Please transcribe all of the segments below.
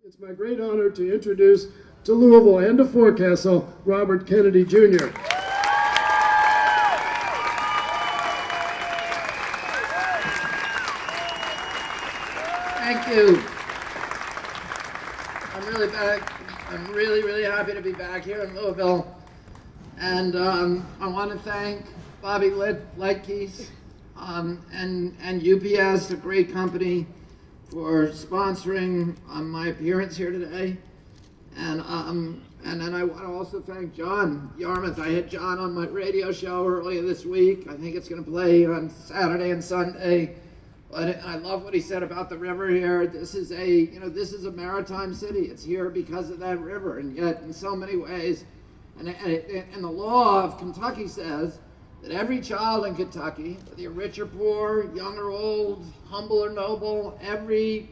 It's my great honor to introduce to Louisville and to Forecastle, Robert Kennedy Jr. Thank you. I'm really back. I'm really happy to be back here in Louisville. And I want to thank Bobby Litkes and UPS, a great company, for sponsoring my appearance here today. And then I want to also thank John Yarmuth. I had John on my radio show earlier this week. I think it's going to play on Saturday and Sunday. But I love what he said about the river here. This is a maritime city. It's here because of that river, and yet in so many ways, and the law of Kentucky says that every child in Kentucky, whether you're rich or poor, young or old, humble or noble, every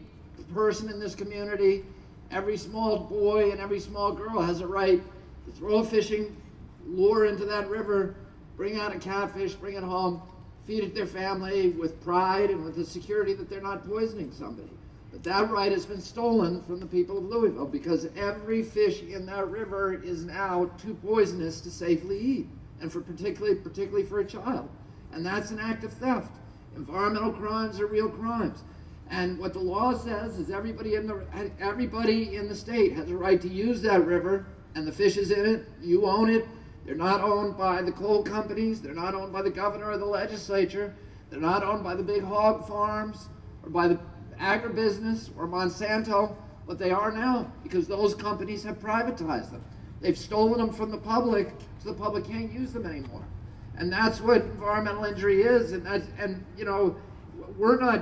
person in this community, every small boy and every small girl has a right to throw a fishing lure into that river, bring out a catfish, bring it home, feed it their family with pride and with the security that they're not poisoning somebody. But that right has been stolen from the people of Louisville because every fish in that river is now too poisonous to safely eat, and for particularly for a child. And that's an act of theft. Environmental crimes are real crimes. And what the law says is everybody in the state has a right to use that river, and the fish is in it, you own it. They're not owned by the coal companies, they're not owned by the governor or the legislature, they're not owned by the big hog farms or by the agribusiness or Monsanto, but they are now because those companies have privatized them. They've stolen them from the public, so the public can't use them anymore. And that's what environmental injury is.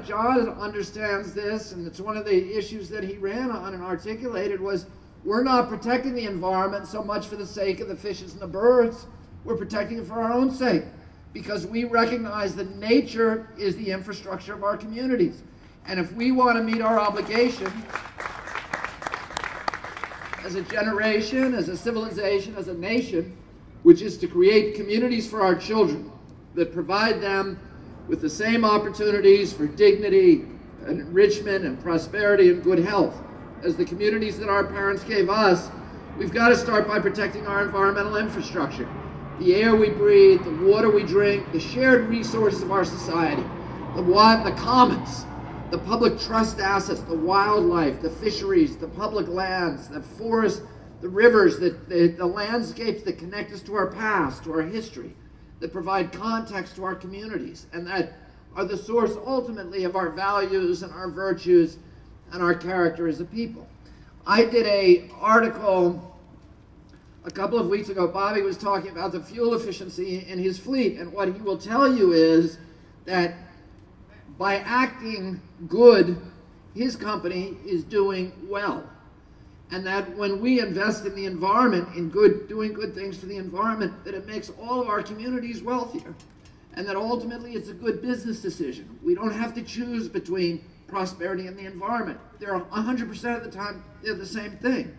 John understands this, and it's one of the issues that he ran on and articulated was, we're not protecting the environment so much for the sake of the fishes and the birds. We're protecting it for our own sake, because we recognize that nature is the infrastructure of our communities. And if we want to meet our obligation as a generation, as a civilization, as a nation, which is to create communities for our children that provide them with the same opportunities for dignity and enrichment and prosperity and good health as the communities that our parents gave us, we've got to start by protecting our environmental infrastructure. The air we breathe, the water we drink, the shared resources of our society, the commons, the public trust assets, the wildlife, the fisheries, the public lands, the forests, the rivers, the landscapes that connect us to our past, to our history, that provide context to our communities, and that are the source ultimately of our values and our virtues and our character as a people. I did an article a couple of weeks ago. Bobby was talking about the fuel efficiency in his fleet, and what he will tell you is that by acting good, his company is doing well. And that when we invest in the environment, in doing good things for the environment, that it makes all of our communities wealthier. And that ultimately it's a good business decision. We don't have to choose between prosperity and the environment. They're 100% of the time, they're the same thing.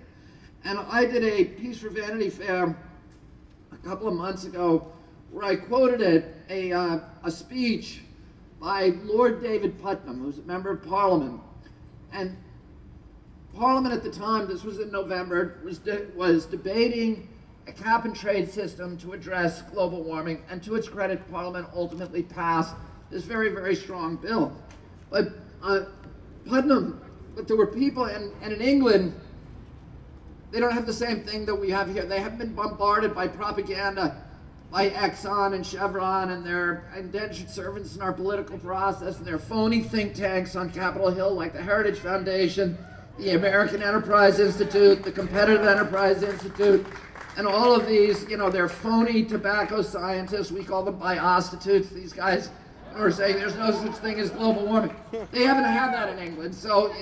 And I did a piece for Vanity Fair a couple of months ago where I quoted a speech by Lord David Putnam, who's a member of Parliament. And Parliament at the time, this was in November, was debating a cap and trade system to address global warming, and to its credit, Parliament ultimately passed this very strong bill. But there were people, and in England, they don't have the same thing that we have here. They haven't been bombarded by propaganda by Exxon and Chevron and their indentured servants in our political process and their phony think tanks on Capitol Hill like the Heritage Foundation, the American Enterprise Institute, the Competitive Enterprise Institute, and all of these, they're phony tobacco scientists. We call them biostitutes. These guys are saying there's no such thing as global warming. They haven't had that in England, so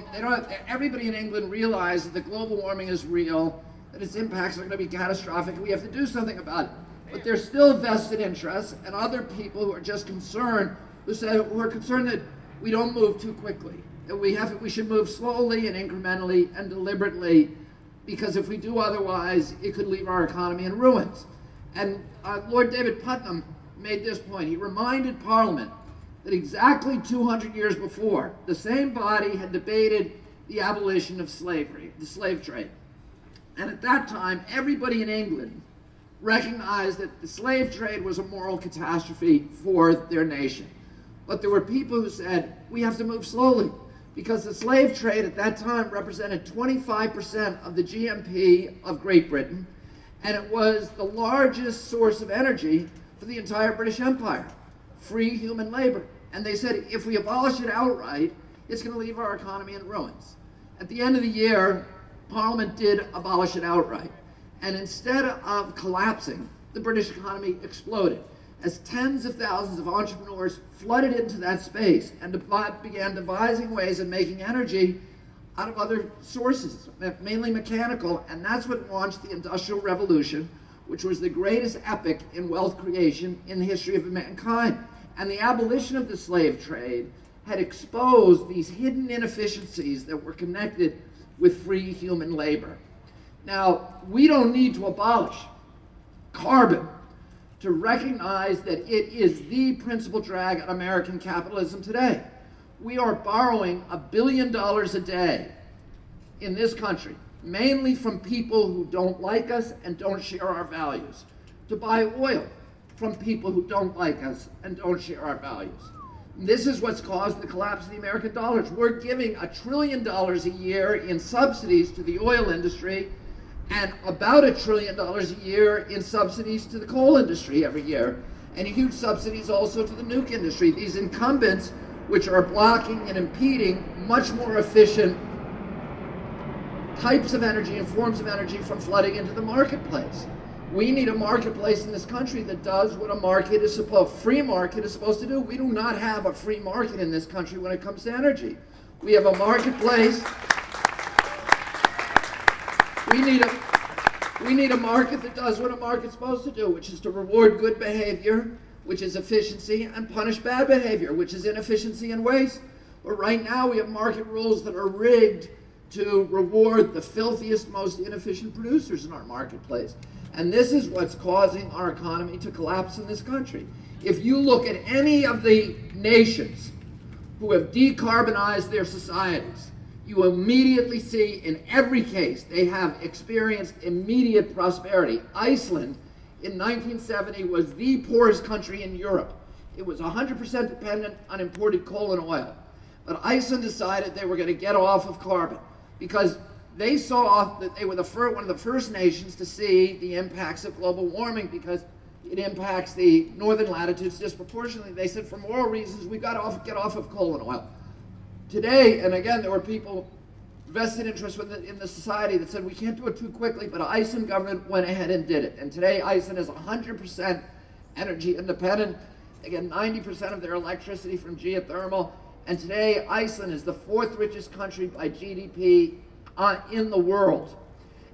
everybody in England realizes that global warming is real, that its impacts are going to be catastrophic, and we have to do something about it. But there's still vested interests and other people who are just concerned, who are concerned that we don't move too quickly, that we should move slowly and incrementally and deliberately, because if we do otherwise, it could leave our economy in ruins. And Lord David Putnam made this point. He reminded Parliament that exactly 200 years before, the same body had debated the abolition of slavery, the slave trade. And at that time, everybody in England recognized that the slave trade was a moral catastrophe for their nation. But there were people who said, we have to move slowly, because the slave trade at that time represented 25% of the GNP of Great Britain, and it was the largest source of energy for the entire British Empire, free human labor. And they said, if we abolish it outright, it's going to leave our economy in ruins. At the end of the year, Parliament did abolish it outright. And instead of collapsing, the British economy exploded as tens of thousands of entrepreneurs flooded into that space and began devising ways of making energy out of other sources, mainly mechanical, and that's what launched the Industrial Revolution, which was the greatest epic in wealth creation in the history of mankind. And the abolition of the slave trade had exposed these hidden inefficiencies that were connected with free human labor. Now, we don't need to abolish carbon to recognize that it is the principal drag on American capitalism today. We are borrowing $1 billion a day in this country, mainly from people who don't like us and don't share our values, to buy oil from people who don't like us and don't share our values. And this is what's caused the collapse of the American dollars. We're giving $1 trillion a year in subsidies to the oil industry and about $1 trillion a year in subsidies to the coal industry every year, and huge subsidies also to the nuke industry. These incumbents, which are blocking and impeding much more efficient types of energy and forms of energy from flooding into the marketplace. We need a marketplace in this country that does what a free market is supposed to do. We do not have a free market in this country when it comes to energy. We have a marketplace. We need a market that does what a market's supposed to do, which is to reward good behavior, which is efficiency, and punish bad behavior, which is inefficiency and waste. But right now we have market rules that are rigged to reward the filthiest, most inefficient producers in our marketplace. And this is what's causing our economy to collapse in this country. If you look at any of the nations who have decarbonized their societies, you immediately see in every case they have experienced immediate prosperity. Iceland in 1970 was the poorest country in Europe. It was 100% dependent on imported coal and oil. But Iceland decided they were going to get off of carbon because they saw that they were one of the first nations to see the impacts of global warming because it impacts the northern latitudes disproportionately. They said, for moral reasons, we've got to get off of coal and oil. Today, and again, there were people, vested interest in the society that said we can't do it too quickly, but Iceland government went ahead and did it. And today, Iceland is 100% energy independent. They get 90% of their electricity from geothermal. And today, Iceland is the 4th richest country by GDP in the world.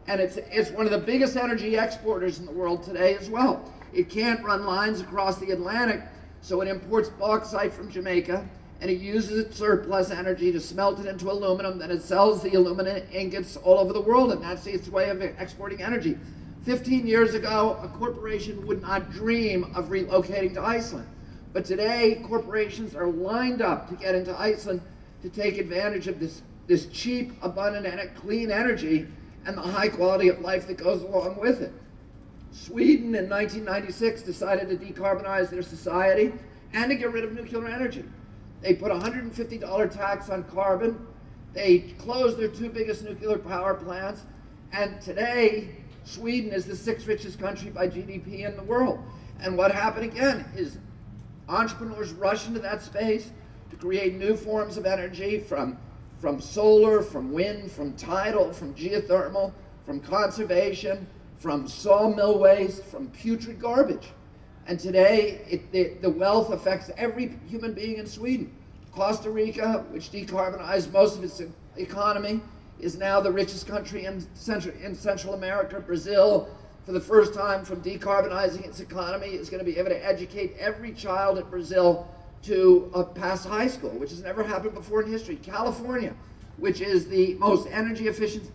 And it's one of the biggest energy exporters in the world today as well. It can't run lines across the Atlantic, so it imports bauxite from Jamaica, and it uses its surplus energy to smelt it into aluminum, then it sells the aluminum ingots all over the world, and that's its way of exporting energy. 15 years ago, a corporation would not dream of relocating to Iceland. But today, corporations are lined up to get into Iceland to take advantage of this cheap, abundant, and clean energy and the high quality of life that goes along with it. Sweden in 1996 decided to decarbonize their society and to get rid of nuclear energy. They put a $150 tax on carbon. They closed their 2 biggest nuclear power plants. And today, Sweden is the 6th richest country by GDP in the world. And what happened again is entrepreneurs rush into that space to create new forms of energy from solar, from wind, from tidal, from geothermal, from conservation, from sawmill waste, from putrid garbage. And today, the wealth affects every human being in Sweden. Costa Rica, which decarbonized most of its economy, is now the richest country in Central America. Brazil, for the first time from decarbonizing its economy, is going to be able to educate every child in Brazil to pass high school, which has never happened before in history. California, which is the most energy efficient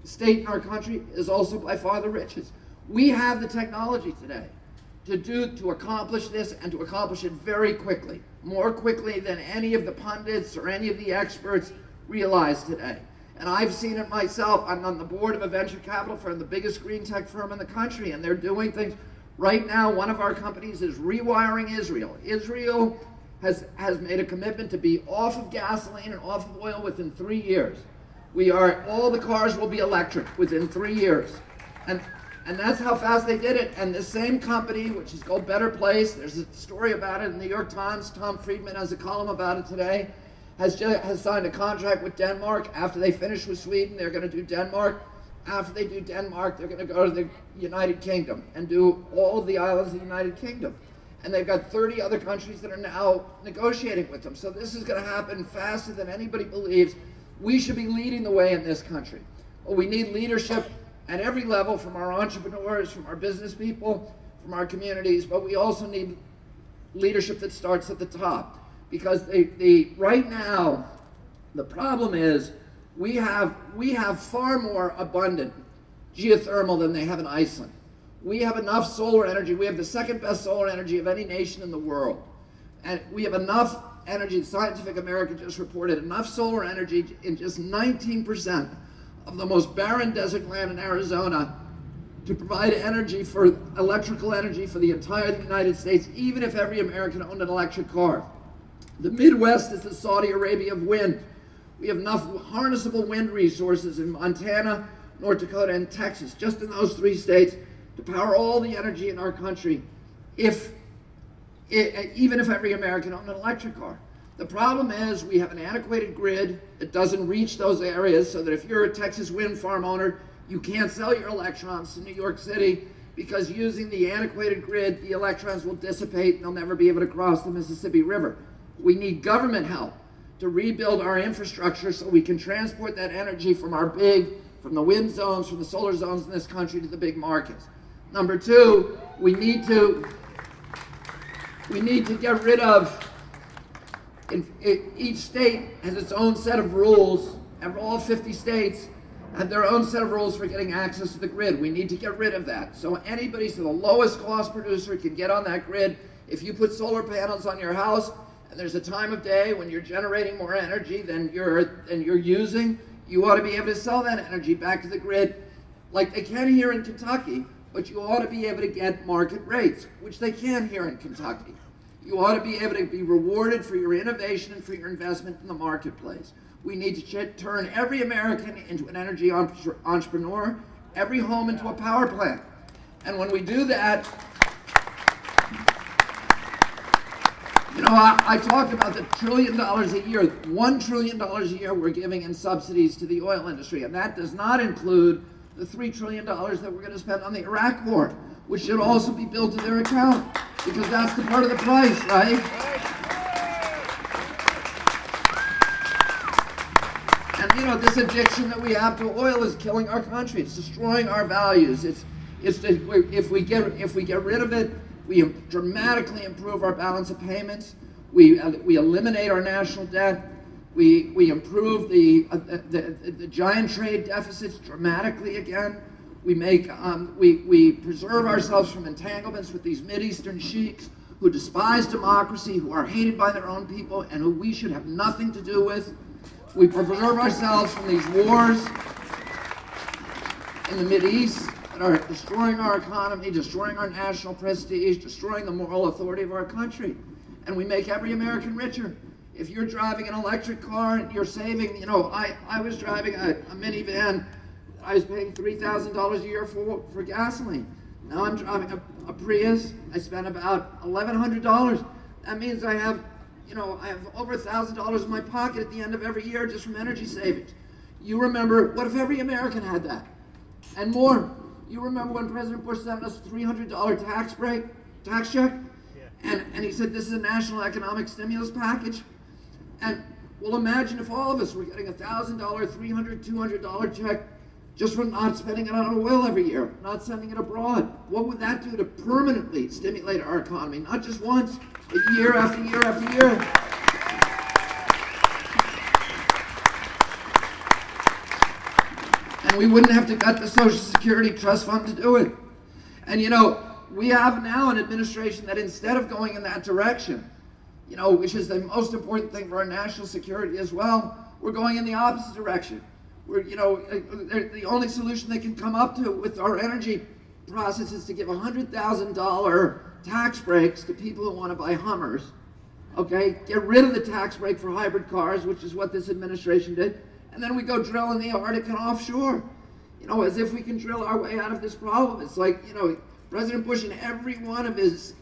state in our country, is also by far the richest. We have the technology today to accomplish this, and to accomplish it very quickly, more quickly than any of the pundits or any of the experts realize today. And I've seen it myself. I'm on the board of a venture capital firm, the biggest green tech firm in the country, and they're doing things. Right now, one of our companies is rewiring Israel. Israel has made a commitment to be off of gasoline and off of oil within 3 years. All the cars will be electric within 3 years. And that's how fast they did it. And the same company, which is called Better Place, there's a story about it in the New York Times. Tom Friedman has a column about it today. Has signed a contract with Denmark. After they finish with Sweden, they're going to do Denmark. After they do Denmark, they're going to go to the United Kingdom and do all of the islands of the United Kingdom. And they've got 30 other countries that are now negotiating with them. So this is going to happen faster than anybody believes. We should be leading the way in this country. Well, we need leadership at every level, from our entrepreneurs, from our business people, from our communities, but we also need leadership that starts at the top. Because right now, the problem is we have far more abundant geothermal than they have in Iceland. We have enough solar energy. We have the second best solar energy of any nation in the world. And we have enough energy. Scientific American just reported enough solar energy in just 19% of the most barren desert land in Arizona to provide energy for electrical energy for the entire United States, even if every American owned an electric car. The Midwest is the Saudi Arabia of wind. We have enough harnessable wind resources in Montana, North Dakota, and Texas, just in those 3 states, to power all the energy in our country, even if every American owned an electric car. The problem is we have an antiquated grid that doesn't reach those areas, so that if you're a Texas wind farm owner, you can't sell your electrons to New York City, because using the antiquated grid, the electrons will dissipate and they'll never be able to cross the Mississippi River. We need government help to rebuild our infrastructure so we can transport that energy from the wind zones, from the solar zones in this country to the big markets. Number 2, we need to get rid of, each state has its own set of rules, and all 50 states have their own set of rules for getting access to the grid. We need to get rid of that. So the lowest cost producer can get on that grid. If you put solar panels on your house, and there's a time of day when you're generating more energy than you're using, you ought to be able to sell that energy back to the grid like they can here in Kentucky, but you ought to be able to get market rates, which they can here in Kentucky. You ought to be able to be rewarded for your innovation and for your investment in the marketplace. We need to turn every American into an energy entrepreneur, every home into a power plant. And when we do that, I talked about the $1 trillion a year. $1 trillion a year we're giving in subsidies to the oil industry, and that does not include the $3 trillion that we're going to spend on the Iraq war, which should also be billed to their account, because that's the part of the price, right? And this addiction that we have to oil is killing our country. It's destroying our values. If we get rid of it, we dramatically improve our balance of payments. We eliminate our national debt. We improve the giant trade deficits dramatically again. We preserve ourselves from entanglements with these Mideastern sheiks who despise democracy, who are hated by their own people, and who we should have nothing to do with. We preserve ourselves from these wars in the Mideast that are destroying our economy, destroying our national prestige, destroying the moral authority of our country. And we make every American richer. If you're driving an electric car and you're saving, I was driving a minivan. I was paying $3,000 a year for gasoline. Now I'm driving a Prius. I spent about $1,100. That means I have over $1,000 in my pocket at the end of every year just from energy savings. You remember, what if every American had that? And more. You remember when President Bush sent us a $300 tax check? Yeah. And he said, this is a national economic stimulus package. And well, imagine if all of us were getting a $1,000, $300, $200 check just from not spending it on oil every year, not sending it abroad. What would that do to permanently stimulate our economy? Not just once, but year after year after year. And we wouldn't have to cut the Social Security Trust Fund to do it. And we have now an administration that instead of going in that direction, which is the most important thing for our national security as well, we're going in the opposite direction. We're, you know, the only solution they can come up to with our energy process is to give $100,000 tax breaks to people who want to buy Hummers. Okay, get rid of the tax break for hybrid cars, which is what this administration did, and then we go drill in the Arctic and offshore. You know, as if we can drill our way out of this problem. It's like, you know, President Bush in every one of his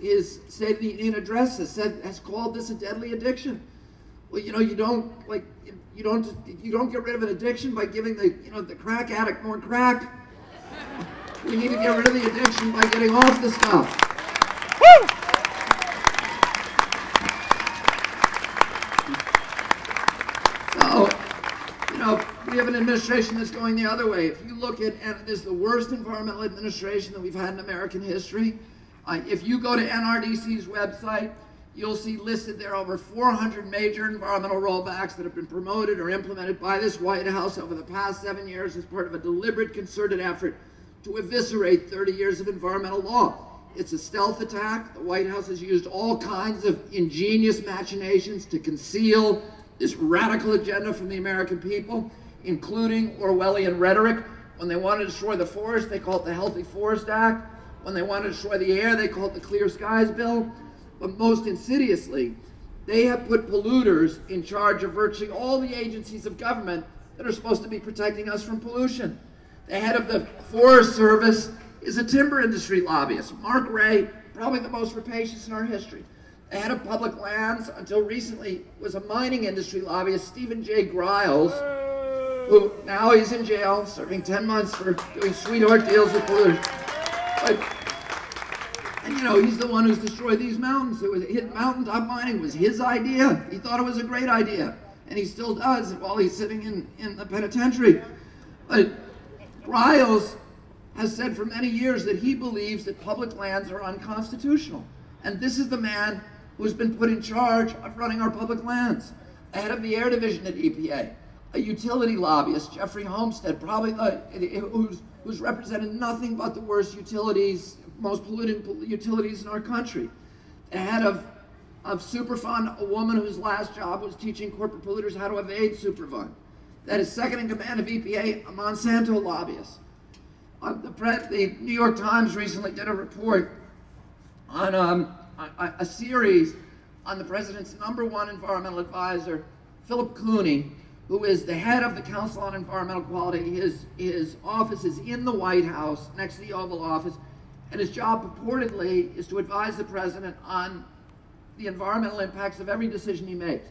State of the Union addresses has called this a deadly addiction. Well, you know, you don't get rid of an addiction by giving the crack addict more crack. We need to get rid of the addiction by getting off the stuff. Woo! So, you know, we have an administration that's going the other way. If you look at, and this is the worst environmental administration that we've had in American history. If you go to NRDC's website, you'll see listed there over 400 major environmental rollbacks that have been promoted or implemented by this White House over the past 7 years as part of a deliberate, concerted effort to eviscerate 30 years of environmental law. It's a stealth attack. The White House has used all kinds of ingenious machinations to conceal this radical agenda from the American people, including Orwellian rhetoric. When they wanted to destroy the forest, they called it the Healthy Forest Act. When they wanted to destroy the air, they called it the Clear Skies Bill. But most insidiously, they have put polluters in charge of virtually all the agencies of government that are supposed to be protecting us from pollution. The head of the Forest Service is a timber industry lobbyist. Mark Ray, probably the most rapacious in our history. The head of public lands, until recently, was a mining industry lobbyist, Stephen J. Griles, who now he's in jail, serving 10 months for doing sweetheart deals with polluters. And you know, he's the one who's destroyed these mountains. Mountaintop mining was his idea. He thought it was a great idea. And he still does while he's sitting in the penitentiary. But Griles has said for many years that he believes that public lands are unconstitutional. And this is the man who's been put in charge of running our public lands. The head of the air division at EPA, a utility lobbyist, Jeffrey Homestead, probably who's represented nothing but the worst utilities, most polluting utilities in our country. The head of Superfund, a woman whose last job was teaching corporate polluters how to evade Superfund. That is second in command of EPA, a Monsanto lobbyist. The New York Times recently did a report on a series on the president's #1 environmental advisor, Philip Cooney, who is the head of the Council on Environmental Quality. His office is in the White House, next to the Oval Office, and his job purportedly is to advise the president on the environmental impacts of every decision he makes.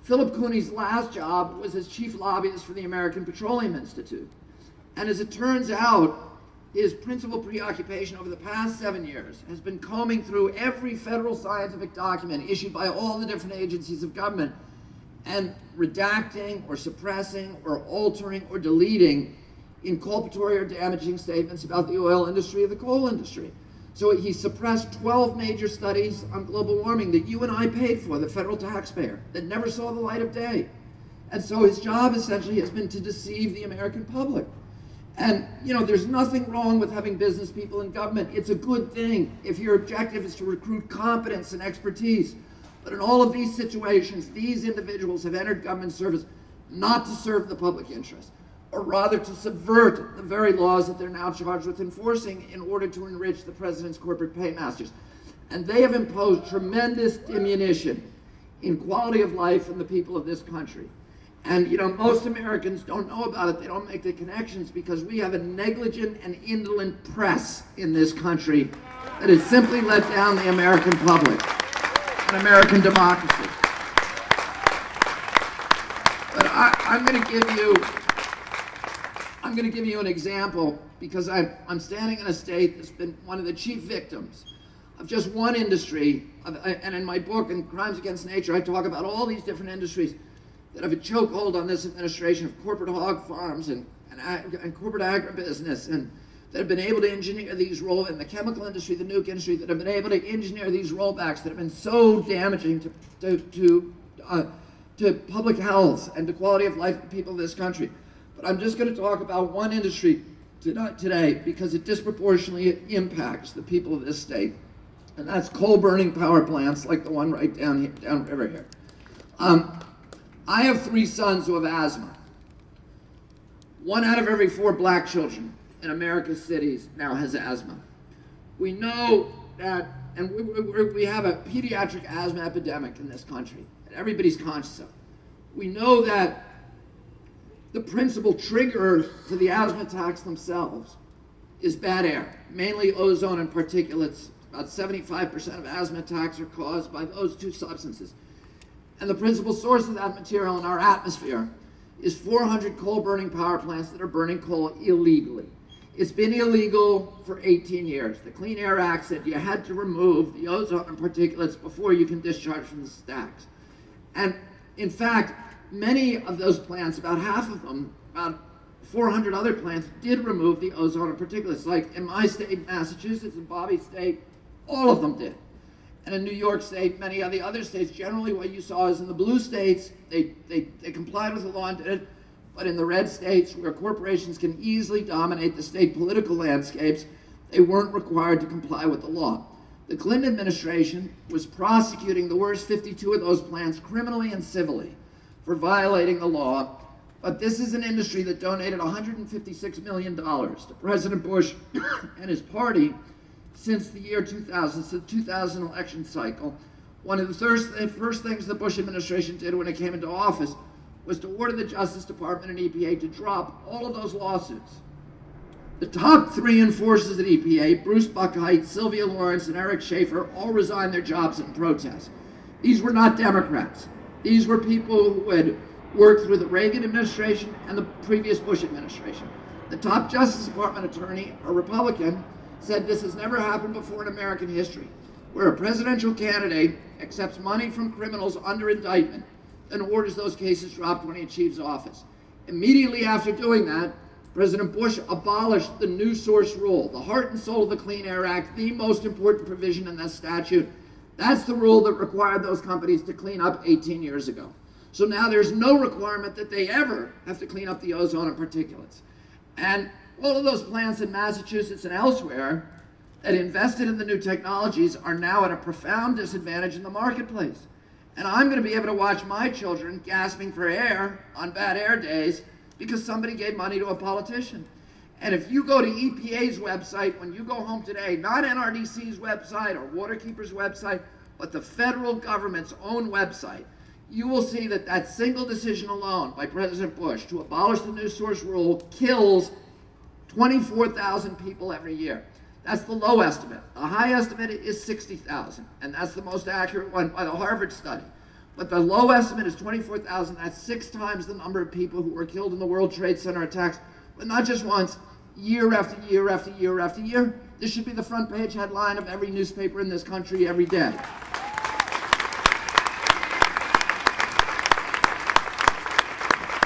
Philip Cooney's last job was as chief lobbyist for the American Petroleum Institute. And as it turns out, his principal preoccupation over the past 7 years has been combing through every federal scientific document issued by all the different agencies of government and redacting or suppressing or altering or deleting inculpatory or damaging statements about the oil industry or the coal industry. So he suppressed 12 major studies on global warming that you and I paid for, the federal taxpayer, that never saw the light of day. And so his job essentially has been to deceive the American public. And, you know, there's nothing wrong with having business people in government. It's a good thing if your objective is to recruit competence and expertise. But in all of these situations, these individuals have entered government service not to serve the public interest, or rather to subvert the very laws that they're now charged with enforcing in order to enrich the president's corporate paymasters. And they have imposed tremendous diminution in quality of life for the people of this country. And, you know, most Americans don't know about it. They don't make the connections because we have a negligent and indolent press in this country that has simply let down the American public and American democracy. But I'm going to give you an example because I'm standing in a state that's been one of the chief victims of just one industry. And in my book, in Crimes Against Nature, I talk about all these different industries that have a chokehold on this administration of corporate hog farms and corporate agribusiness, and that have been able to engineer these in the chemical industry, the nuke industry, that have been able to engineer these rollbacks that have been so damaging to public health and to quality of life of people of this country. But I'm just going to talk about one industry today because it disproportionately impacts the people of this state, and that's coal-burning power plants like the one right downriver here. I have 3 sons who have asthma. 1 out of every 4 black children in America's cities now has asthma. We know that, and we have a pediatric asthma epidemic in this country that everybody's conscious of. We know that the principal trigger for the asthma attacks themselves is bad air, mainly ozone and particulates. About 75% of asthma attacks are caused by those 2 substances. And the principal source of that material in our atmosphere is 400 coal-burning power plants that are burning coal illegally. It's been illegal for 18 years. The Clean Air Act said you had to remove the ozone and particulates before you can discharge from the stacks. And in fact, many of those plants, about half of them, about 400 other plants, did remove the ozone and particulates. Like in my state, Massachusetts, and Bobby's state, all of them did. And in New York State, many of the other states, generally what you saw is in the blue states, they complied with the law and did it. But in the red states, where corporations can easily dominate the state political landscapes, they weren't required to comply with the law. The Clinton administration was prosecuting the worst 52 of those plants criminally and civilly for violating the law. But this is an industry that donated $156 million to President Bush and his party since the year 2000, since the 2000 election cycle. One of the first things the Bush administration did when it came into office was to order the Justice Department and EPA to drop all of those lawsuits. The top 3 enforcers at EPA, Bruce Buckheit, Sylvia Lawrence, and Eric Schaefer, all resigned their jobs in protest. These were not Democrats. These were people who had worked through the Reagan administration and the previous Bush administration. The top Justice Department attorney, a Republican, said this has never happened before in American history, where a presidential candidate accepts money from criminals under indictment and orders those cases dropped when he achieves office. Immediately after doing that, President Bush abolished the new source rule, the heart and soul of the Clean Air Act, the most important provision in that statute. That's the rule that required those companies to clean up 18 years ago. So now there's no requirement that they ever have to clean up the ozone and particulates. And all of those plants in Massachusetts and elsewhere that invested in the new technologies are now at a profound disadvantage in the marketplace. And I'm going to be able to watch my children gasping for air on bad air days because somebody gave money to a politician. And if you go to EPA's website when you go home today, not NRDC's website or Waterkeeper's website, but the federal government's own website, you will see that that single decision alone by President Bush to abolish the new source rule kills 24,000 people every year. That's the low estimate. The high estimate is 60,000, and that's the most accurate one by the Harvard study. But the low estimate is 24,000. That's 6 times the number of people who were killed in the World Trade Center attacks, but not just once, year after year after year after year. This should be the front page headline of every newspaper in this country every day.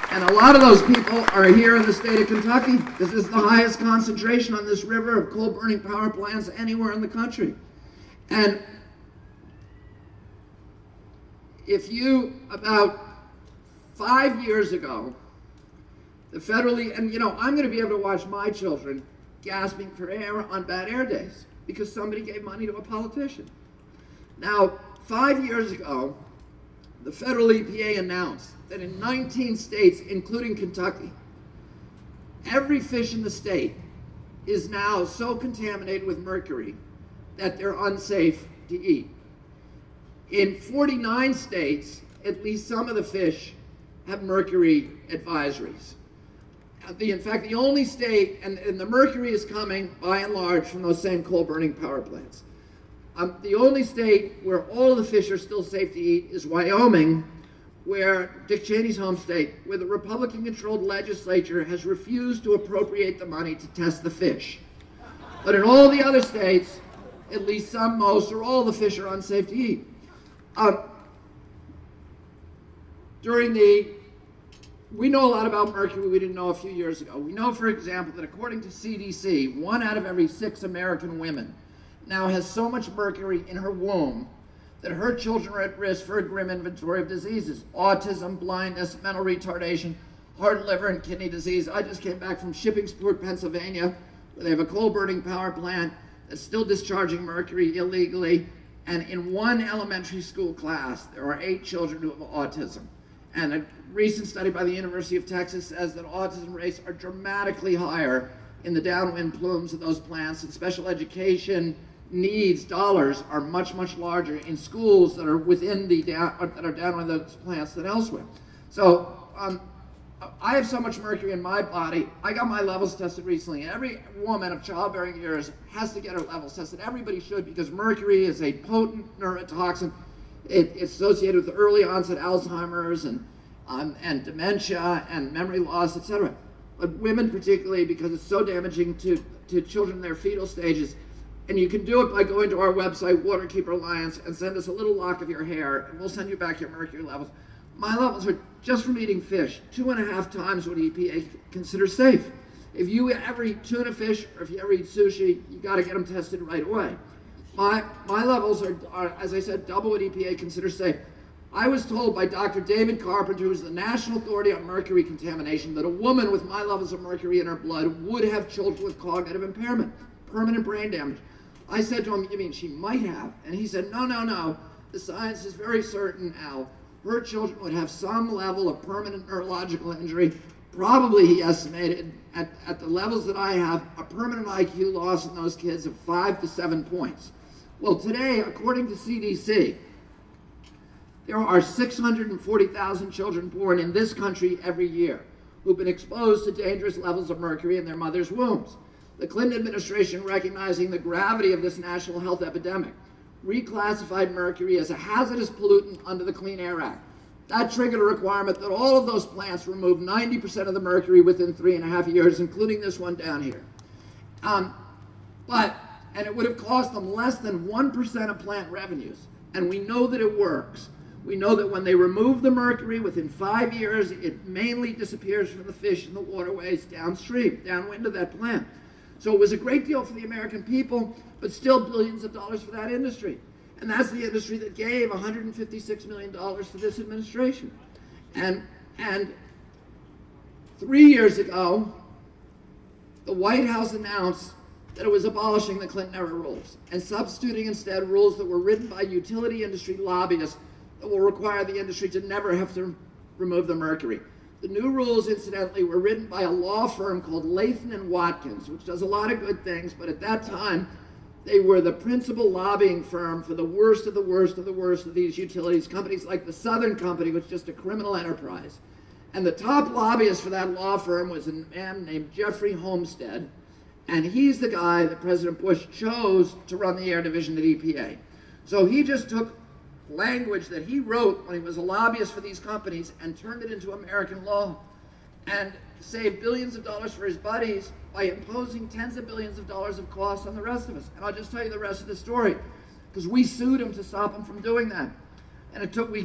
And a lot of those people are here in the state of Kentucky. This is the highest concentration on this river of coal-burning power plants anywhere in the country. And if you, about 5 years ago, the federally, and you know, I'm going to be able to watch my children gasping for air on bad air days because somebody gave money to a politician. Now, 5 years ago, the federal EPA announced that in 19 states, including Kentucky, every fish in the state is now so contaminated with mercury that they're unsafe to eat. In 49 states, at least some of the fish have mercury advisories. In fact, the only state, and the mercury is coming by and large from those same coal-burning power plants. The only state where all of the fish are still safe to eat is Wyoming, where Dick Cheney's home state, where the Republican-controlled legislature has refused to appropriate the money to test the fish. But in all the other states, at least some, most, or all the fish are unsafe to eat. We know a lot about mercury we didn't know a few years ago. We know, for example, that according to CDC, 1 out of every 6 American women now has so much mercury in her womb that her children are at risk for a grim inventory of diseases: autism, blindness, mental retardation, heart, liver, and kidney disease. I just came back from Shippingsport, Pennsylvania, where they have a coal-burning power plant that's still discharging mercury illegally. And in one elementary school class, there are 8 children who have autism. And a recent study by the University of Texas says that autism rates are dramatically higher in the downwind plumes of those plants, and special education needs dollars are much, much larger in schools that are within the downwind of those plants than elsewhere. So I have so much mercury in my body. I got my levels tested recently. Every woman of childbearing years has to get her levels tested. Everybody should, because mercury is a potent neurotoxin. It's associated with early onset Alzheimer's and dementia and memory loss, etc. But women particularly, because it's so damaging to children in their fetal stages. And you can do it by going to our website, Waterkeeper Alliance, and send us a little lock of your hair, and we'll send you back your mercury levels. My levels are, just from eating fish, 2.5 times what EPA considers safe. If you ever eat tuna fish, or if you ever eat sushi, you gotta get them tested right away. My levels are, as I said, double what EPA considers safe. I was told by Dr. David Carpenter, who's the national authority on mercury contamination, that a woman with my levels of mercury in her blood would have children with cognitive impairment, permanent brain damage. I said to him, you mean she might have? And he said, no, no, no. The science is very certain, Al. Her children would have some level of permanent neurological injury. Probably, he estimated, at the levels that I have, a permanent IQ loss in those kids of 5 to 7 points. Well, today, according to CDC, there are 640,000 children born in this country every year who've been exposed to dangerous levels of mercury in their mother's wombs. The Clinton administration, recognizing the gravity of this national health epidemic, reclassified mercury as a hazardous pollutant under the Clean Air Act. That triggered a requirement that all of those plants remove 90% of the mercury within 3.5 years, including this one down here. And it would have cost them less than 1% of plant revenues. And we know that it works. We know that when they remove the mercury, within 5 years, it mainly disappears from the fish in the waterways downstream, downwind of that plant. So it was a great deal for the American people, but still billions of dollars for that industry. And that's the industry that gave $156 million to this administration. And 3 years ago, the White House announced that it was abolishing the Clinton-era rules and substituting instead rules that were written by utility industry lobbyists that will require the industry to never have to remove the mercury. The new rules, incidentally, were written by a law firm called Latham & Watkins, which does a lot of good things, but at that time, they were the principal lobbying firm for the worst of the worst of the worst of these utilities, companies like the Southern Company, which is just a criminal enterprise. And the top lobbyist for that law firm was a man named Jeffrey Homestead, and he's the guy that President Bush chose to run the air division at EPA. So he just took language that he wrote when he was a lobbyist for these companies and turned it into American law and saved billions of dollars for his buddies by imposing tens of billions of dollars of costs on the rest of us. And I'll just tell you the rest of the story, because we sued him to stop him from doing that. And it took, we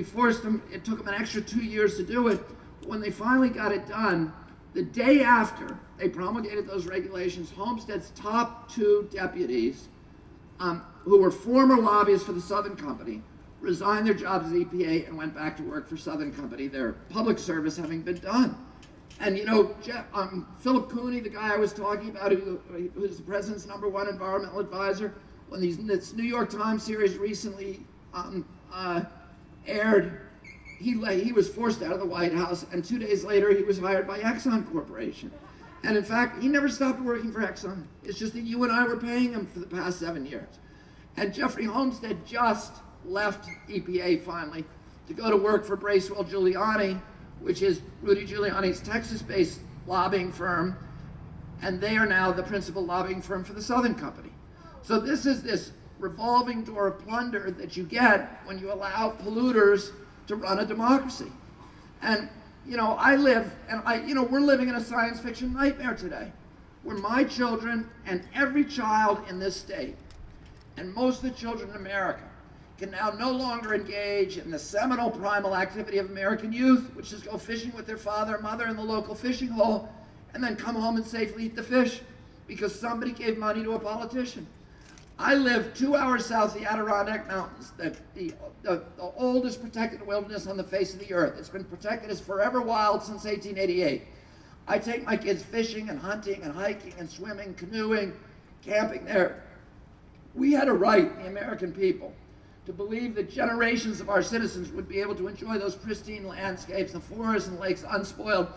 forced him, it took him an extra 2 years to do it. When they finally got it done, the day after they promulgated those regulations, Homestead's top 2 deputies, who were former lobbyists for the Southern Company, resigned their jobs at EPA and went back to work for Southern Company, their public service having been done. And you know, Philip Cooney, the guy I was talking about, who's the president's #1 environmental advisor, when this New York Times series recently aired, he was forced out of the White House, and 2 days later he was hired by Exxon Corporation. And in fact, he never stopped working for Exxon. It's just that you and I were paying him for the past 7 years. And Jeffrey Homestead just left EPA finally to go to work for Bracewell Giuliani, which is Rudy Giuliani's Texas-based lobbying firm, and they are now the principal lobbying firm for the Southern Company. So this is this revolving door of plunder that you get when you allow polluters to run a democracy. And you know, we're living in a science fiction nightmare today, where my children and every child in this state, and most of the children in America, can now no longer engage in the seminal primal activity of American youth, which is go fishing with their father or mother in the local fishing hole, and then come home and safely eat the fish because somebody gave money to a politician. I live 2 hours south of the Adirondack Mountains, the oldest protected wilderness on the face of the earth. It's been protected as forever wild since 1888. I take my kids fishing and hunting and hiking and swimming, canoeing, camping there. We had a right, the American people, to believe that generations of our citizens would be able to enjoy those pristine landscapes, the forests and lakes unspoiled.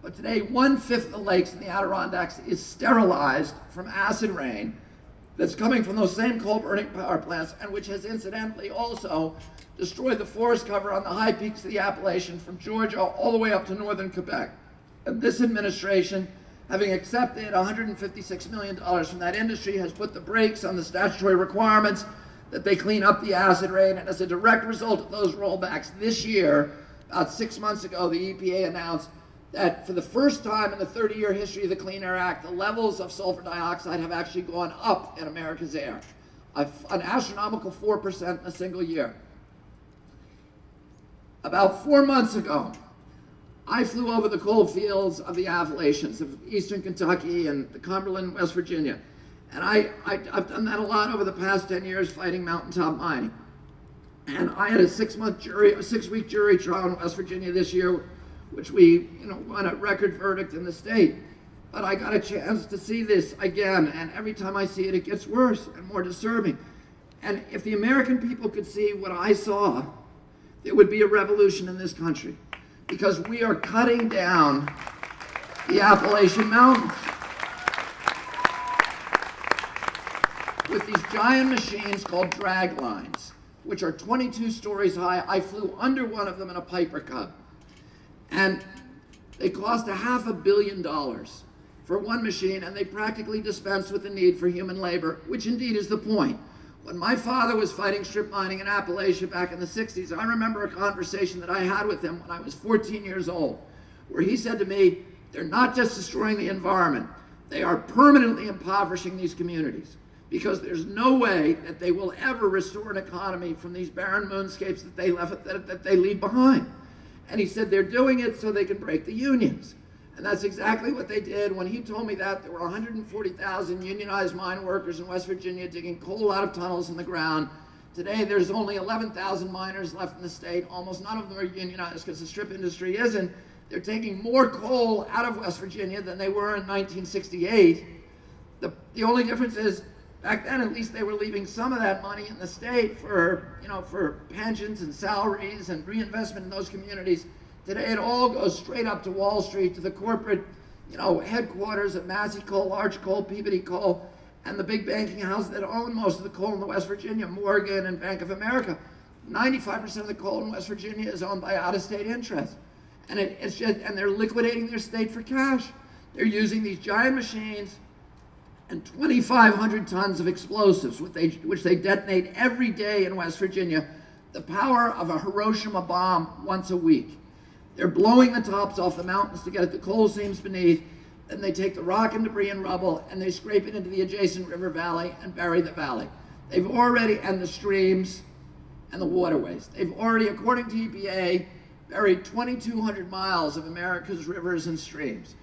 But today, 1/5 of the lakes in the Adirondacks is sterilized from acid rain that's coming from those same coal-burning power plants, and which has incidentally also destroyed the forest cover on the high peaks of the Appalachian from Georgia all the way up to northern Quebec. And this administration, having accepted $156 million from that industry, has put the brakes on the statutory requirements that they clean up the acid rain. And as a direct result of those rollbacks this year, about 6 months ago, the EPA announced that for the first time in the 30-year history of the Clean Air Act, the levels of sulfur dioxide have actually gone up in America's air, an astronomical 4% in a single year. About 4 months ago, I flew over the coal fields of the Appalachians, of eastern Kentucky and the Cumberland, West Virginia. And I've done that a lot over the past 10 years fighting mountaintop mining. And I had a 6-week jury trial in West Virginia this year, which we won a record verdict in the state. But I got a chance to see this again, and every time I see it, it gets worse and more disturbing. And if the American people could see what I saw, there would be a revolution in this country, because we are cutting down the Appalachian Mountains with these giant machines called drag lines, which are 22 stories high. I flew under one of them in a Piper Cub, and they cost $500 million for one machine, and they practically dispense with the need for human labor, which indeed is the point. When my father was fighting strip mining in Appalachia back in the 60s, I remember a conversation that I had with him when I was 14 years old, where he said to me, they're not just destroying the environment, they are permanently impoverishing these communities, because there's no way that they will ever restore an economy from these barren moonscapes that they leave behind. And he said they're doing it so they can break the unions. And that's exactly what they did. When he told me that, there were 140,000 unionized mine workers in West Virginia digging coal out of tunnels in the ground. Today, there's only 11,000 miners left in the state. Almost none of them are unionized because the strip industry isn't. They're taking more coal out of West Virginia than they were in 1968. The only difference is, back then, at least they were leaving some of that money in the state for pensions and salaries and reinvestment in those communities. Today, it all goes straight up to Wall Street, to the corporate, headquarters of Massey Coal, Arch Coal, Peabody Coal, and the big banking houses that own most of the coal in West Virginia, Morgan and Bank of America. 95% of the coal in West Virginia is owned by out-of-state interests, and and they're liquidating their state for cash. They're using these giant machines and 2,500 tons of explosives, which they detonate every day in West Virginia, the power of a Hiroshima bomb once a week. They're blowing the tops off the mountains to get at the coal seams beneath, and they take the rock and debris and rubble, and they scrape it into the adjacent river valley and bury the valley. They've already, and the streams and the waterways, they've already, according to EPA, buried 2,200 miles of America's rivers and streams.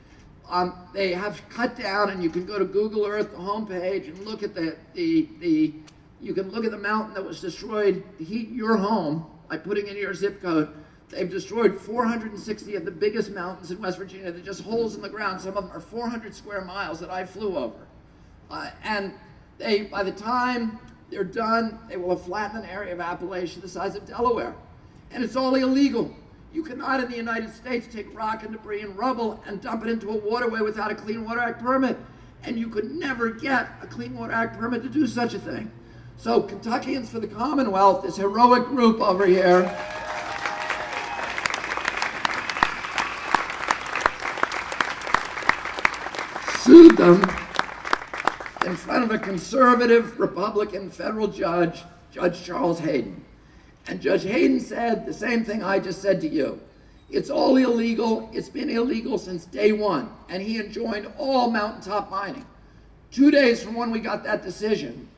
They have cut down, and you can go to Google Earth, the homepage, and look at you can look at the mountain that was destroyed to heat your home by putting in your zip code. They've destroyed 460 of the biggest mountains in West Virginia. They're just holes in the ground. Some of them are 400 square miles that I flew over. And by the time they're done, they will have flattened an area of Appalachia the size of Delaware. And it's all illegal. You cannot in the United States take rock and debris and rubble and dump it into a waterway without a Clean Water Act permit. And you could never get a Clean Water Act permit to do such a thing. So Kentuckians for the Commonwealth, this heroic group over here, sued them in front of a conservative Republican federal judge, Judge Charles Hayden. And Judge Hayden said the same thing I just said to you. It's all illegal. It's been illegal since day one. And he enjoined all mountaintop mining. 2 days from when we got that decision,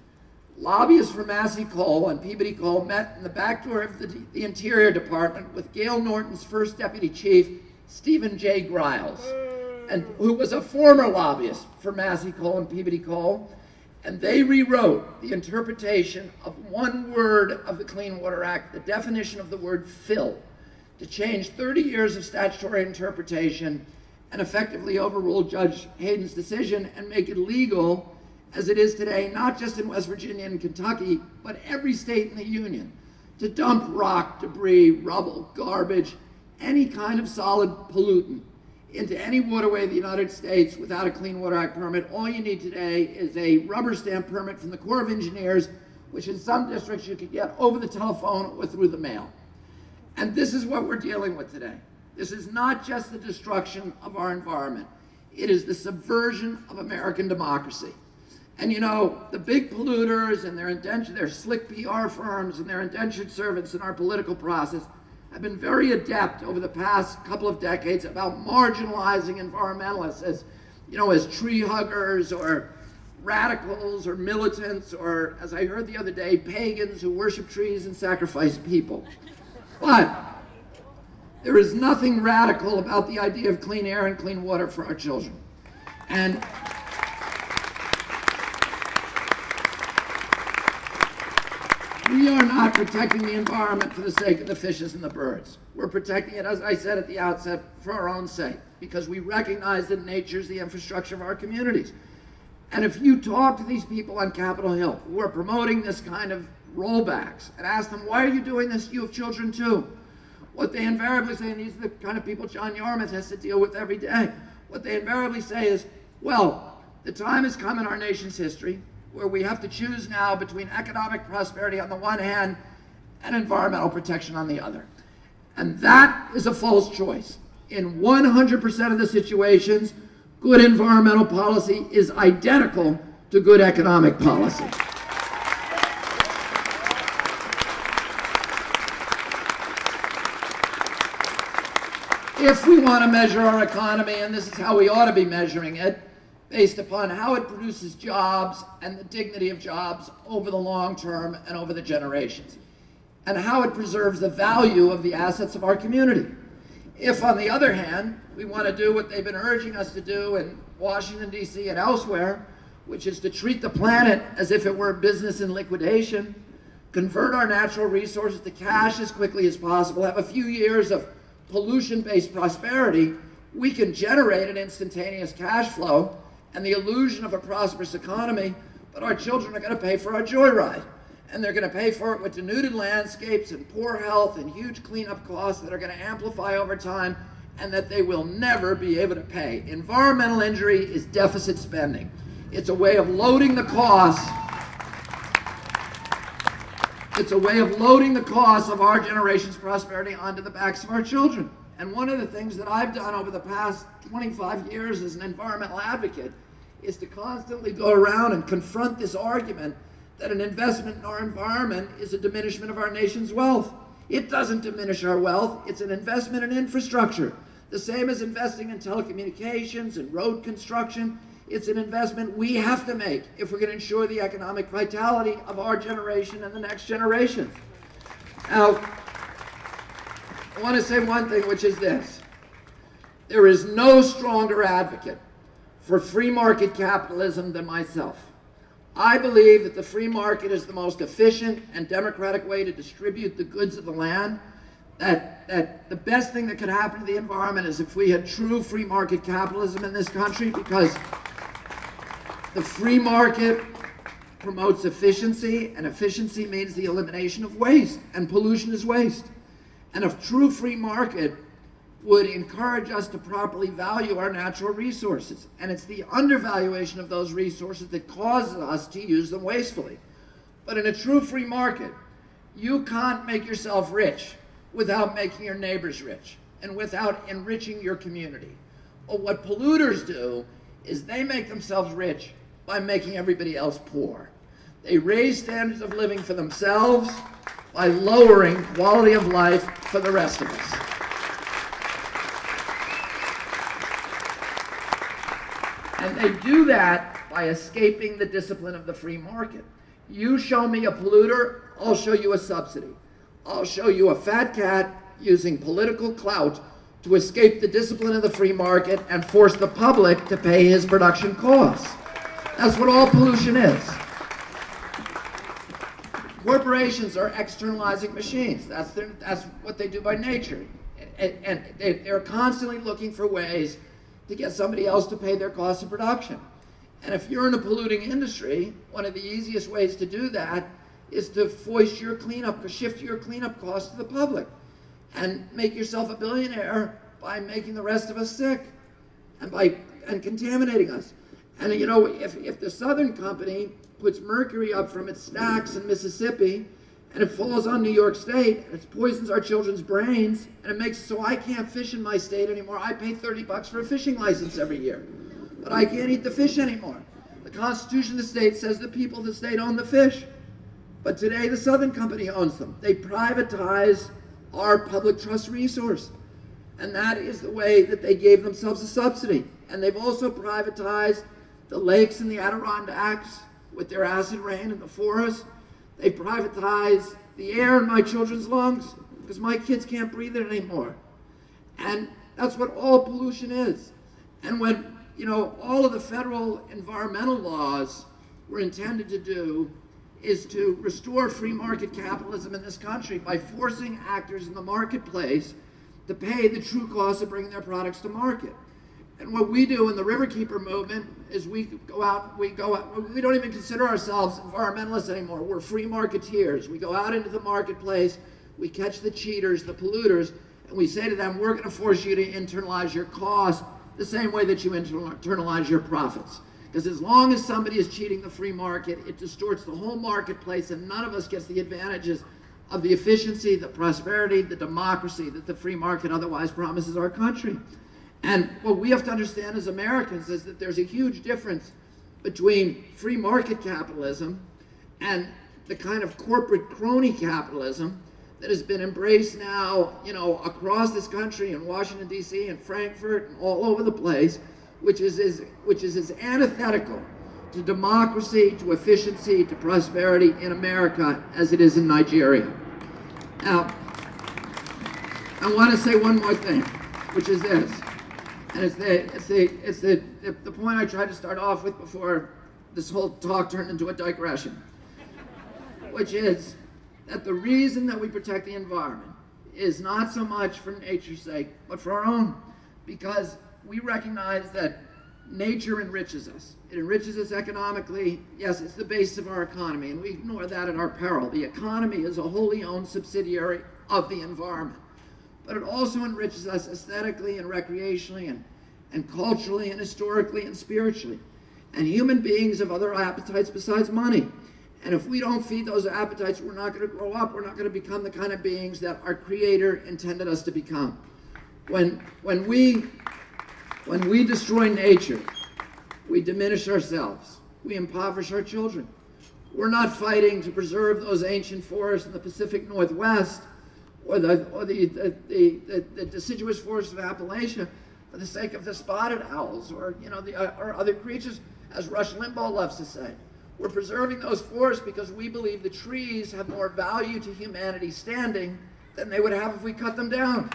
lobbyists for Massey Coal and Peabody Coal met in the back door of the Interior Department with Gail Norton's first deputy chief, Stephen J. Griles, and who was a former lobbyist for Massey Coal and Peabody Coal, and they rewrote the interpretation of one word of the Clean Water Act, the definition of the word fill, to change 30 years of statutory interpretation and effectively overrule Judge Hayden's decision and make it legal as it is today, not just in West Virginia and Kentucky, but every state in the Union, to dump rock, debris, rubble, garbage, any kind of solid pollutant into any waterway of the United States without a Clean Water Act permit. All you need today is a rubber stamp permit from the Corps of Engineers, which in some districts you could get over the telephone or through the mail. And this is what we're dealing with today. This is not just the destruction of our environment. It is the subversion of American democracy. And you know, the big polluters and their slick PR firms and their indentured servants in our political process have been very adept over the past couple of decades about marginalizing environmentalists as, you know, as tree huggers or radicals or militants or, as I heard the other day, pagans who worship trees and sacrifice people. But there is nothing radical about the idea of clean air and clean water for our children. And we are not protecting the environment for the sake of the fishes and the birds. We're protecting it, as I said at the outset, for our own sake, because we recognize that nature is the infrastructure of our communities. And if you talk to these people on Capitol Hill who are promoting this kind of rollbacks and ask them, why are you doing this? You have children too. What they invariably say, and these are the kind of people John Yarmuth has to deal with every day, what they invariably say is, well, the time has come in our nation's history where we have to choose now between economic prosperity on the one hand and environmental protection on the other. And that is a false choice. In 100% of the situations, good environmental policy is identical to good economic policy. If we want to measure our economy, and this is how we ought to be measuring it, based upon how it produces jobs and the dignity of jobs over the long term and over the generations, and how it preserves the value of the assets of our community. If, on the other hand, we want to do what they've been urging us to do in Washington, D.C. and elsewhere, which is to treat the planet as if it were a business in liquidation, convert our natural resources to cash as quickly as possible, have a few years of pollution-based prosperity, we can generate an instantaneous cash flow and the illusion of a prosperous economy, but our children are going to pay for our joyride. And they're going to pay for it with denuded landscapes and poor health and huge cleanup costs that are going to amplify over time and that they will never be able to pay. Environmental injury is deficit spending. It's a way of loading the costs. It's a way of loading the costs of our generation's prosperity onto the backs of our children. And one of the things that I've done over the past 25 years as an environmental advocate is to constantly go around and confront this argument that an investment in our environment is a diminishment of our nation's wealth. It doesn't diminish our wealth. It's an investment in infrastructure. The same as investing in telecommunications and road construction. It's an investment we have to make if we're going to ensure the economic vitality of our generation and the next generation. Now, I want to say one thing, which is this. There is no stronger advocate for free market capitalism than myself. I believe that the free market is the most efficient and democratic way to distribute the goods of the land, that the best thing that could happen to the environment is if we had true free market capitalism in this country, because the free market promotes efficiency, and efficiency means the elimination of waste, and pollution is waste. And a true free market would encourage us to properly value our natural resources. And it's the undervaluation of those resources that causes us to use them wastefully. But in a true free market, you can't make yourself rich without making your neighbors rich and without enriching your community. But what polluters do is they make themselves rich by making everybody else poor. They raise standards of living for themselves by lowering quality of life for the rest of us. And they do that by escaping the discipline of the free market. You show me a polluter, I'll show you a subsidy. I'll show you a fat cat using political clout to escape the discipline of the free market and force the public to pay his production costs. That's what all pollution is. Corporations are externalizing machines. That's what they do by nature. And they're constantly looking for ways to get somebody else to pay their cost of production. And if you're in a polluting industry, one of the easiest ways to do that is to foist your cleanup, or shift your cleanup costs to the public, and make yourself a billionaire by making the rest of us sick and contaminating us. And you know, if the Southern Company puts mercury up from its stacks in Mississippi, and it falls on New York State, and it poisons our children's brains, and it makes it so I can't fish in my state anymore. I pay $30 for a fishing license every year, but I can't eat the fish anymore. The Constitution of the state says the people of the state own the fish, but today the Southern Company owns them. They privatize our public trust resource, and that is the way that they gave themselves a subsidy. And they've also privatized the lakes and the Adirondacks with their acid rain and the forests. They privatize the air in my children's lungs because my kids can't breathe it anymore. And that's what all pollution is. And when, you know, all of the federal environmental laws were intended to do is to restore free market capitalism in this country by forcing actors in the marketplace to pay the true cost of bringing their products to market. And what we do in the Riverkeeper movement is we don't even consider ourselves environmentalists anymore. We're free marketeers. We go out into the marketplace, we catch the cheaters, the polluters, and we say to them, we're going to force you to internalize your costs the same way that you internalize your profits. Because as long as somebody is cheating the free market, it distorts the whole marketplace, and none of us gets the advantages of the efficiency, the prosperity, the democracy that the free market otherwise promises our country. And what we have to understand as Americans is that there's a huge difference between free market capitalism and the kind of corporate crony capitalism that has been embraced now, you know, across this country, in Washington, D.C., and Frankfurt, and all over the place, which is as antithetical to democracy, to efficiency, to prosperity in America as it is in Nigeria. Now, I want to say one more thing, which is this. And it's the point I tried to start off with before this whole talk turned into a digression, which is that the reason that we protect the environment is not so much for nature's sake, but for our own, because we recognize that nature enriches us. It enriches us economically. Yes, it's the basis of our economy, and we ignore that at our peril. The economy is a wholly owned subsidiary of the environment. But it also enriches us aesthetically and recreationally and culturally and historically and spiritually. And human beings have other appetites besides money. And if we don't feed those appetites, we're not going to grow up. We're not going to become the kind of beings that our Creator intended us to become. When we destroy nature, we diminish ourselves. We impoverish our children. We're not fighting to preserve those ancient forests in the Pacific Northwest or the deciduous forests of Appalachia for the sake of the spotted owls or, you know, or other creatures, as Rush Limbaugh loves to say. We're preserving those forests because we believe the trees have more value to humanity standing than they would have if we cut them down.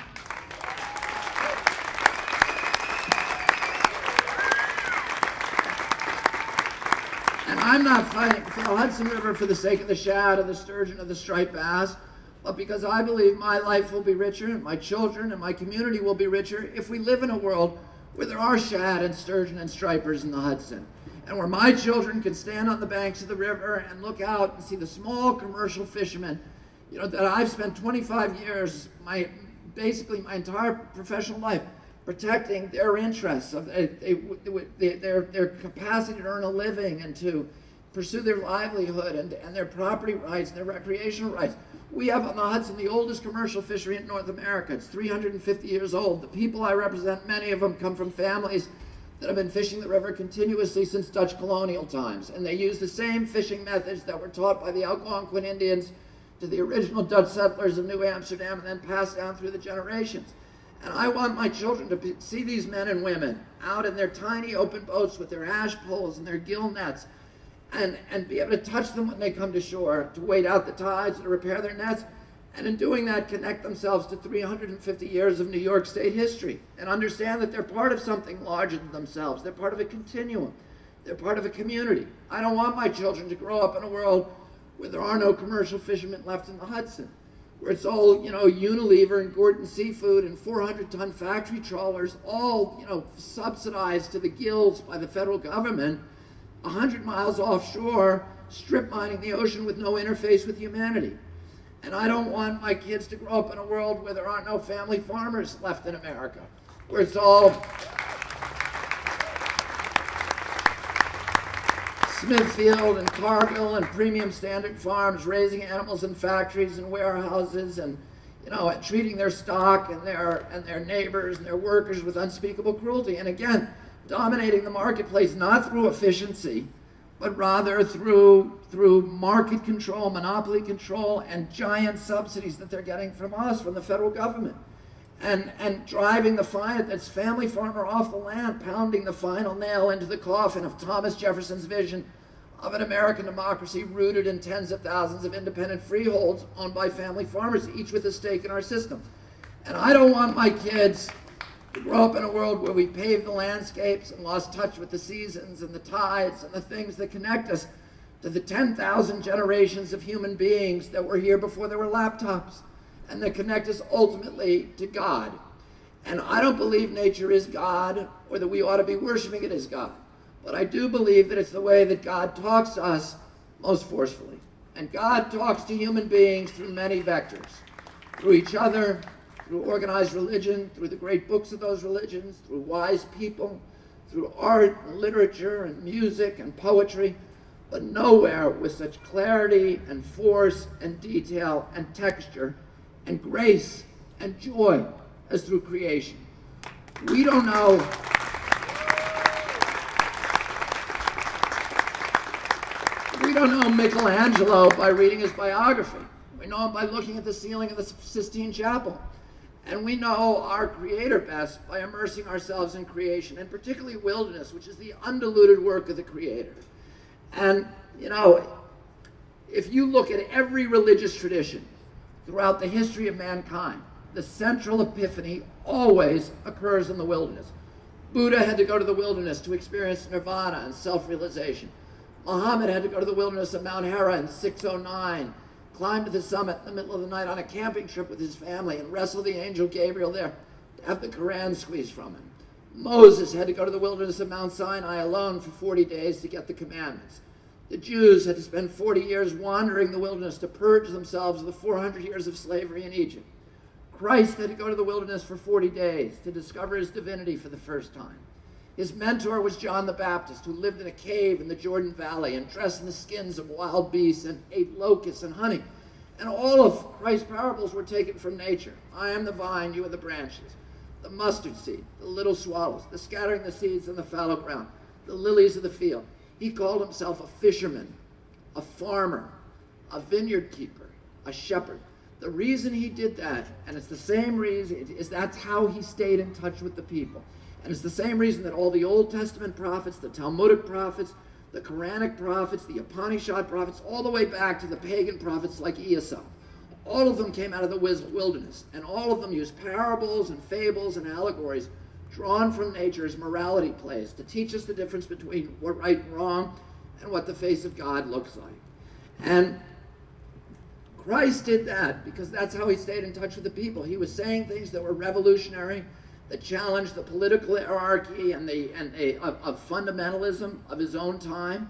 And I'm not fighting for the Hudson River for the sake of the shad or the sturgeon or the striped bass, but because I believe my life will be richer, and my children and my community will be richer if we live in a world where there are shad and sturgeon and stripers in the Hudson, and where my children can stand on the banks of the river and look out and see the small commercial fishermen, you know, that I've spent 25 years, basically my entire professional life, protecting their interests, of their capacity to earn a living and to pursue their livelihood and their property rights and their recreational rights. We have on the Hudson the oldest commercial fishery in North America. It's 350 years old. The people I represent, many of them come from families that have been fishing the river continuously since Dutch colonial times. And they use the same fishing methods that were taught by the Algonquin Indians to the original Dutch settlers of New Amsterdam and then passed down through the generations. And I want my children to see these men and women out in their tiny open boats with their ash poles and their gill nets, and be able to touch them when they come to shore, to wait out the tides, to repair their nets, and in doing that connect themselves to 350 years of New York State history and understand that they're part of something larger than themselves. They're part of a continuum. They're part of a community. I don't want my children to grow up in a world where there are no commercial fishermen left in the Hudson, where it's all, you know, Unilever and Gorton Seafood and 400-ton factory trawlers, all, you know, subsidized to the gills by the federal government, 100 miles offshore, strip mining the ocean with no interface with humanity. And I don't want my kids to grow up in a world where there aren't no family farmers left in America, where it's all Smithfield and Cargill and premium standard farms raising animals in factories and warehouses, and and treating their stock and their neighbors and their workers with unspeakable cruelty. And again, dominating the marketplace not through efficiency, but rather through market control, monopoly control, and giant subsidies that they're getting from us, from the federal government. And driving the family farmer off the land, pounding the final nail into the coffin of Thomas Jefferson's vision of an American democracy rooted in tens of thousands of independent freeholds owned by family farmers, each with a stake in our system. And I don't want my kids to grow up in a world where we paved the landscapes and lost touch with the seasons and the tides and the things that connect us to the 10,000 generations of human beings that were here before there were laptops, and that connect us ultimately to God. And I don't believe nature is God, or that we ought to be worshiping it as God. But I do believe that it's the way that God talks to us most forcefully. And God talks to human beings through many vectors. Through each other, through organized religion, through the great books of those religions, through wise people, through art and literature and music and poetry, but nowhere with such clarity and force and detail and texture and grace and joy as through creation. We don't know Michelangelo by reading his biography. We know him by looking at the ceiling of the Sistine Chapel. And we know our Creator best by immersing ourselves in creation, and particularly wilderness, which is the undiluted work of the Creator. And, if you look at every religious tradition throughout the history of mankind, the central epiphany always occurs in the wilderness. Buddha had to go to the wilderness to experience nirvana and self-realization. Muhammad had to go to the wilderness of Mount Hera in 609, climb to the summit in the middle of the night on a camping trip with his family and wrestle the angel Gabriel there to have the Quran squeezed from him. Moses had to go to the wilderness of Mount Sinai alone for 40 days to get the commandments. The Jews had to spend 40 years wandering the wilderness to purge themselves of the 400 years of slavery in Egypt. Christ had to go to the wilderness for 40 days to discover his divinity for the first time. His mentor was John the Baptist, who lived in a cave in the Jordan Valley and dressed in the skins of wild beasts and ate locusts and honey. And all of Christ's parables were taken from nature. I am the vine, you are the branches. The mustard seed, the little swallows, the scattering the seeds on the fallow ground, the lilies of the field. He called himself a fisherman, a farmer, a vineyard keeper, a shepherd. The reason he did that, and it's the same reason, is that's how he stayed in touch with the people. And it's the same reason that all the Old Testament prophets, the Talmudic prophets, the Quranic prophets, the Upanishad prophets, all the way back to the pagan prophets like Esau, all of them came out of the wilderness, and all of them used parables and fables and allegories drawn from nature as morality plays to teach us the difference between what right and wrong and what the face of God looks like. And Christ did that because that's how he stayed in touch with the people. He was saying things that were revolutionary, that challenged the political hierarchy and of fundamentalism of his own time.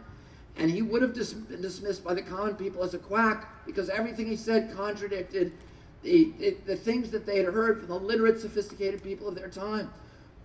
And he would have been dismissed by the common people as a quack because everything he said contradicted the things that they had heard from the literate, sophisticated people of their time.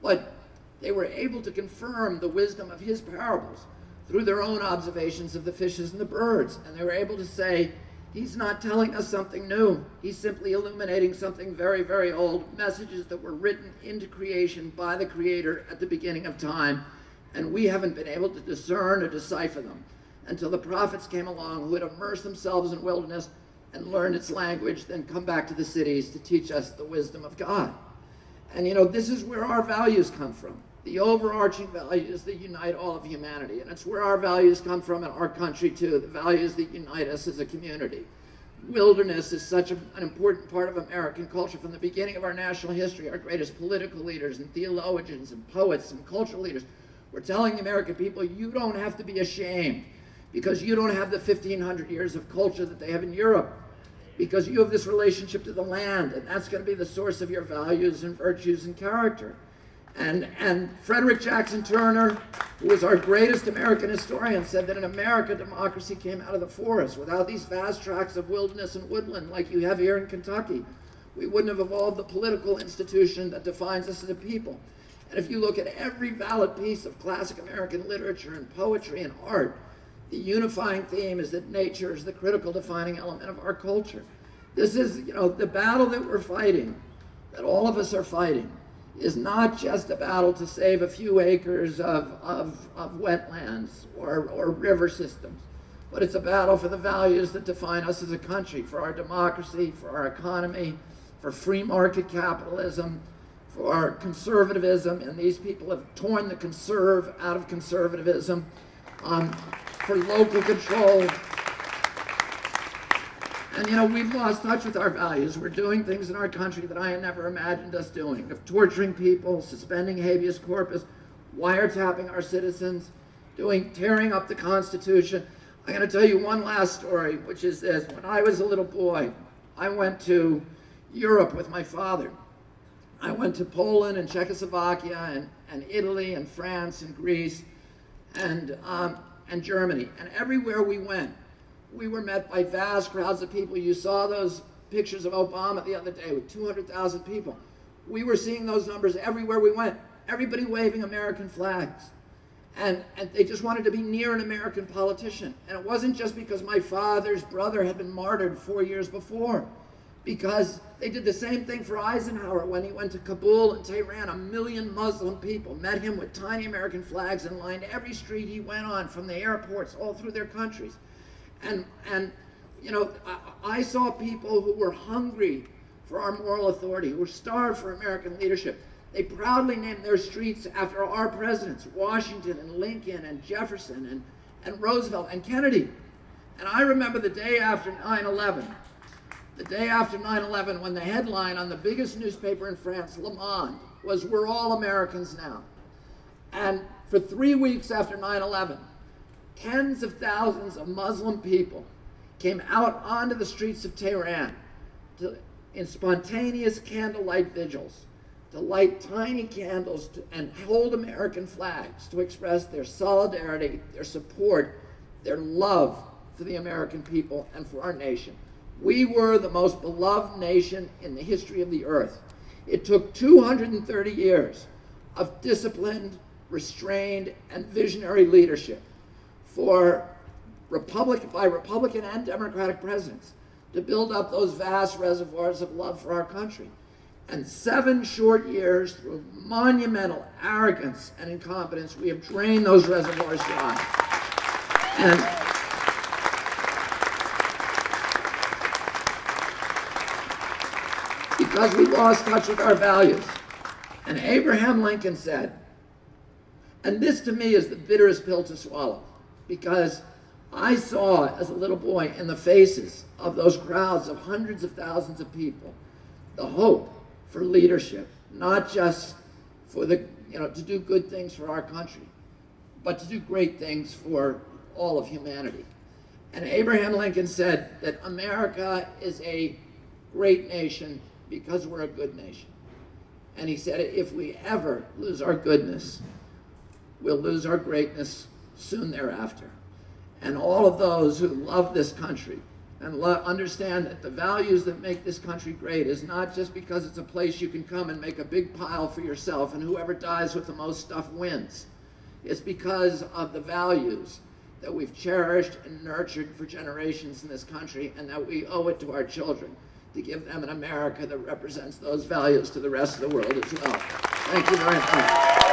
But they were able to confirm the wisdom of his parables through their own observations of the fishes and the birds. And they were able to say, he's not telling us something new. He's simply illuminating something very, very old, messages that were written into creation by the Creator at the beginning of time. And we haven't been able to discern or decipher them until the prophets came along who had immersed themselves in wilderness and learned its language, then come back to the cities to teach us the wisdom of God. And this is where our values come from. The overarching values that unite all of humanity. And it's where our values come from in our country too, the values that unite us as a community. Wilderness is such an important part of American culture from the beginning of our national history. Our greatest political leaders and theologians and poets and cultural leaders were telling the American people, you don't have to be ashamed because you don't have the 1,500 years of culture that they have in Europe, because you have this relationship to the land, and that's going to be the source of your values and virtues and character. And Frederick Jackson Turner, who was our greatest American historian, said that in America, democracy came out of the forest. Without these vast tracts of wilderness and woodland like you have here in Kentucky, we wouldn't have evolved the political institution that defines us as a people. And if you look at every valid piece of classic American literature and poetry and art, the unifying theme is that nature is the critical defining element of our culture. This is, the battle that we're fighting, that all of us are fighting, is not just a battle to save a few acres of wetlands or river systems, but it's a battle for the values that define us as a country, for our democracy, for our economy, for free market capitalism, for our conservatism, and these people have torn the conserve out of conservatism, for local control. And we've lost touch with our values. We're doing things in our country that I had never imagined us doing, of torturing people, suspending habeas corpus, wiretapping our citizens, tearing up the Constitution. I'm going to tell you one last story, which is this. When I was a little boy, I went to Europe with my father. I went to Poland and Czechoslovakia and Italy and France and Greece and Germany. And everywhere we went, we were met by vast crowds of people. You saw those pictures of Obama the other day with 200,000 people. We were seeing those numbers everywhere we went. Everybody waving American flags. And they just wanted to be near an American politician. And it wasn't just because my father's brother had been martyred 4 years before, because they did the same thing for Eisenhower when he went to Kabul and Tehran. 1 million Muslim people met him with tiny American flags and lined every street he went on, from the airports all through their countries. And I saw people who were hungry for our moral authority, who were starved for American leadership. They proudly named their streets after our presidents, Washington and Lincoln and Jefferson and Roosevelt and Kennedy. And I remember the day after 9/11, when the headline on the biggest newspaper in France, Le Monde, was "We're all Americans now." And for 3 weeks after 9/11, tens of thousands of Muslim people came out onto the streets of Tehran in spontaneous candlelight vigils to light tiny candles and hold American flags to express their solidarity, their support, their love for the American people and for our nation. We were the most beloved nation in the history of the earth. It took 230 years of disciplined, restrained, and visionary leadership by Republican and Democratic presidents to build up those vast reservoirs of love for our country. And 7 short years, through monumental arrogance and incompetence, we have drained those reservoirs dry. And because we lost touch with our values. And Abraham Lincoln said, and this to me is the bitterest pill to swallow, because I saw as a little boy in the faces of those crowds of hundreds of thousands of people the hope for leadership, not just for to do good things for our country, but to do great things for all of humanity. And Abraham Lincoln said that America is a great nation because we're a good nation. And he said, if we ever lose our goodness, we'll lose our greatness soon thereafter. And all of those who love this country and understand that the values that make this country great is not just because it's a place you can come and make a big pile for yourself and whoever dies with the most stuff wins. It's because of the values that we've cherished and nurtured for generations in this country, and that we owe it to our children to give them an America that represents those values to the rest of the world as well. Thank you very much.